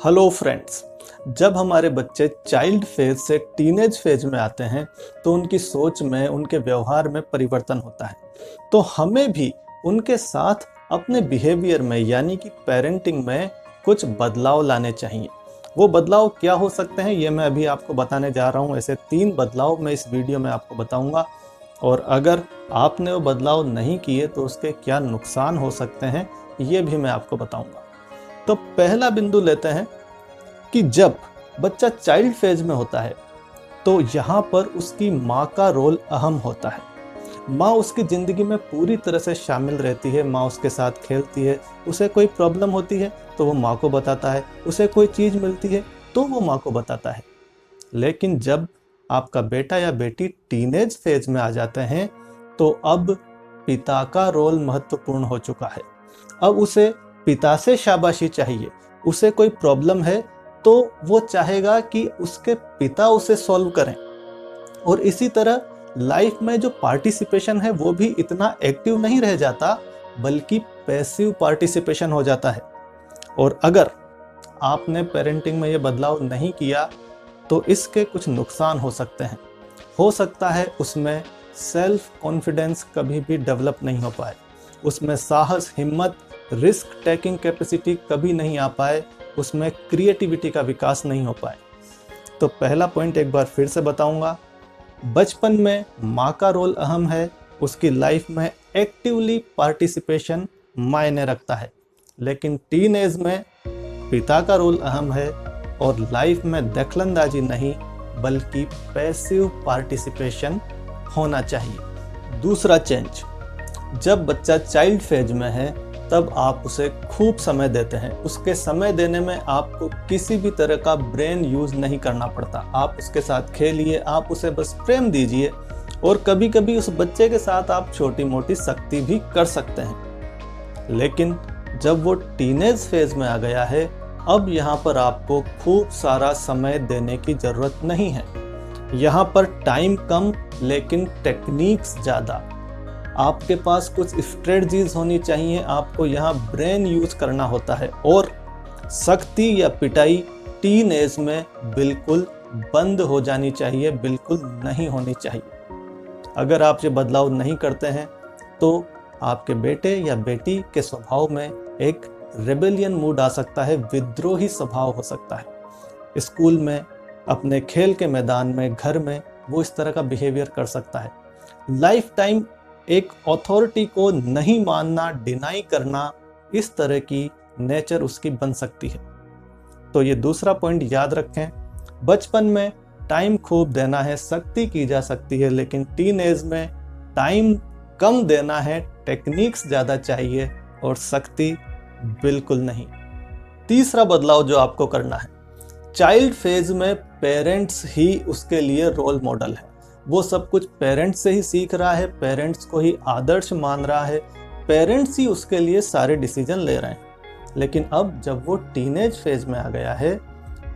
Hello friends, जब हमारे बच्चे चाइल्ड फेज से टीनेज फेज में आते हैं तो उनकी सोच में, उनके व्यवहार में परिवर्तन होता है। तो हमें भी उनके साथ अपने बिहेवियर में यानी कि पेरेंटिंग में कुछ बदलाव लाने चाहिए। वो बदलाव क्या हो सकते हैं ये मैं अभी आपको बताने जा रहा हूँ। ऐसे 3 बदलाव मैं इस वीडियो में आपको बताऊँगा और अगर आपने वो बदलाव नहीं किए तो उसके क्या नुकसान हो सकते हैं ये भी मैं आपको बताऊँगा। तो पहला बिंदु लेते हैं कि जब बच्चा चाइल्ड फेज में होता है तो यहाँ पर उसकी माँ का रोल अहम होता है। माँ उसकी ज़िंदगी में पूरी तरह से शामिल रहती है, माँ उसके साथ खेलती है, उसे कोई प्रॉब्लम होती है तो वो माँ को बताता है, उसे कोई चीज़ मिलती है तो वो माँ को बताता है। लेकिन जब आपका बेटा या बेटी टीनेज फेज में आ जाते हैं तो अब पिता का रोल महत्वपूर्ण हो चुका है। अब उसे पिता से शाबाशी चाहिए। उसे कोई प्रॉब्लम है तो वो चाहेगा कि उसके पिता उसे सॉल्व करें। और इसी तरह लाइफ में जो पार्टिसिपेशन है वो भी इतना एक्टिव नहीं रह जाता बल्कि पैसिव पार्टिसिपेशन हो जाता है। और अगर आपने पेरेंटिंग में ये बदलाव नहीं किया तो इसके कुछ नुकसान हो सकते हैं। हो सकता है उसमें सेल्फ कॉन्फिडेंस कभी भी डेवलप नहीं हो पाए, उसमें साहस, हिम्मत, रिस्क टेकिंग कैपेसिटी कभी नहीं आ पाए, उसमें क्रिएटिविटी का विकास नहीं हो पाए। तो पहला पॉइंट एक बार फिर से बताऊंगा। बचपन में माँ का रोल अहम है, उसकी लाइफ में एक्टिवली पार्टिसिपेशन मायने रखता है। लेकिन टीनेज में पिता का रोल अहम है और लाइफ में दखलंदाजी नहीं बल्कि पैसिव पार्टिसिपेशन होना चाहिए। दूसरा चेंज, जब बच्चा चाइल्ड फेज में है तब आप उसे खूब समय देते हैं। उसके समय देने में आपको किसी भी तरह का ब्रेन यूज नहीं करना पड़ता। आप उसके साथ खेलिए, आप उसे बस प्रेम दीजिए और कभी कभी उस बच्चे के साथ आप छोटी मोटी सख्ती भी कर सकते हैं। लेकिन जब वो टीनेज फेज में आ गया है अब यहाँ पर आपको खूब सारा समय देने की ज़रूरत नहीं है। यहाँ पर टाइम कम लेकिन टेक्निक्स ज़्यादा। आपके पास कुछ स्ट्रेटजीज होनी चाहिए, आपको यहाँ ब्रेन यूज करना होता है। और सख्ती या पिटाई टीन एज में बिल्कुल बंद हो जानी चाहिए, बिल्कुल नहीं होनी चाहिए। अगर आप ये बदलाव नहीं करते हैं तो आपके बेटे या बेटी के स्वभाव में एक रेबेलियन मूड आ सकता है, विद्रोही स्वभाव हो सकता है। स्कूल में, अपने खेल के मैदान में, घर में वो इस तरह का बिहेवियर कर सकता है। लाइफ टाइम एक अथॉरिटी को नहीं मानना, डिनाई करना, इस तरह की नेचर उसकी बन सकती है। तो ये दूसरा पॉइंट याद रखें। बचपन में टाइम खूब देना है, सख्ती की जा सकती है, लेकिन टीन एज में टाइम कम देना है, टेक्निक्स ज़्यादा चाहिए और सख्ती बिल्कुल नहीं। तीसरा बदलाव जो आपको करना है, चाइल्ड फेज में पेरेंट्स ही उसके लिए रोल मॉडल है। वो सब कुछ पेरेंट्स से ही सीख रहा है, पेरेंट्स को ही आदर्श मान रहा है, पेरेंट्स ही उसके लिए सारे डिसीजन ले रहे हैं। लेकिन अब जब वो टीनेज फेज में आ गया है,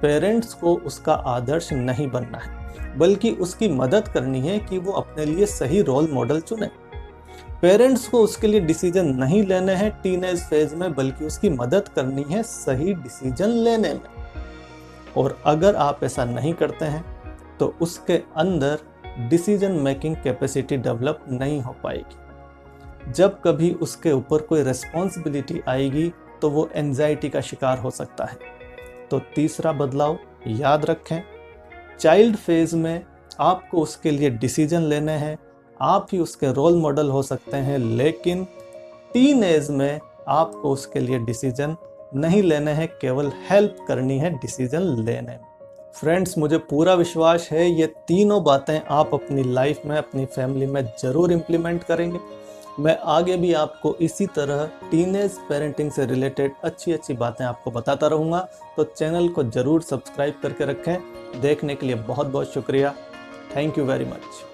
पेरेंट्स को उसका आदर्श नहीं बनना है बल्कि उसकी मदद करनी है कि वो अपने लिए सही रोल मॉडल चुने। पेरेंट्स को उसके लिए डिसीजन नहीं लेने हैं टीनेज फेज में बल्कि उसकी मदद करनी है सही डिसीजन लेने में। और अगर आप ऐसा नहीं करते हैं तो उसके अंदर डिसीजन मेकिंग कैपेसिटी डेवलप नहीं हो पाएगी। जब कभी उसके ऊपर कोई रिस्पॉन्सिबिलिटी आएगी तो वो एंजाइटी का शिकार हो सकता है। तो तीसरा बदलाव याद रखें, चाइल्ड फेज में आपको उसके लिए डिसीजन लेने हैं, आप ही उसके रोल मॉडल हो सकते हैं, लेकिन टीन एज में आपको उसके लिए डिसीजन नहीं लेने हैं, केवल हेल्प करनी है डिसीजन लेने में। फ्रेंड्स, मुझे पूरा विश्वास है ये तीनों बातें आप अपनी लाइफ में, अपनी फैमिली में ज़रूर इम्प्लीमेंट करेंगे। मैं आगे भी आपको इसी तरह टीनेज पेरेंटिंग से रिलेटेड अच्छी बातें आपको बताता रहूँगा। तो चैनल को ज़रूर सब्सक्राइब करके रखें। देखने के लिए बहुत बहुत शुक्रिया। Thank you very much.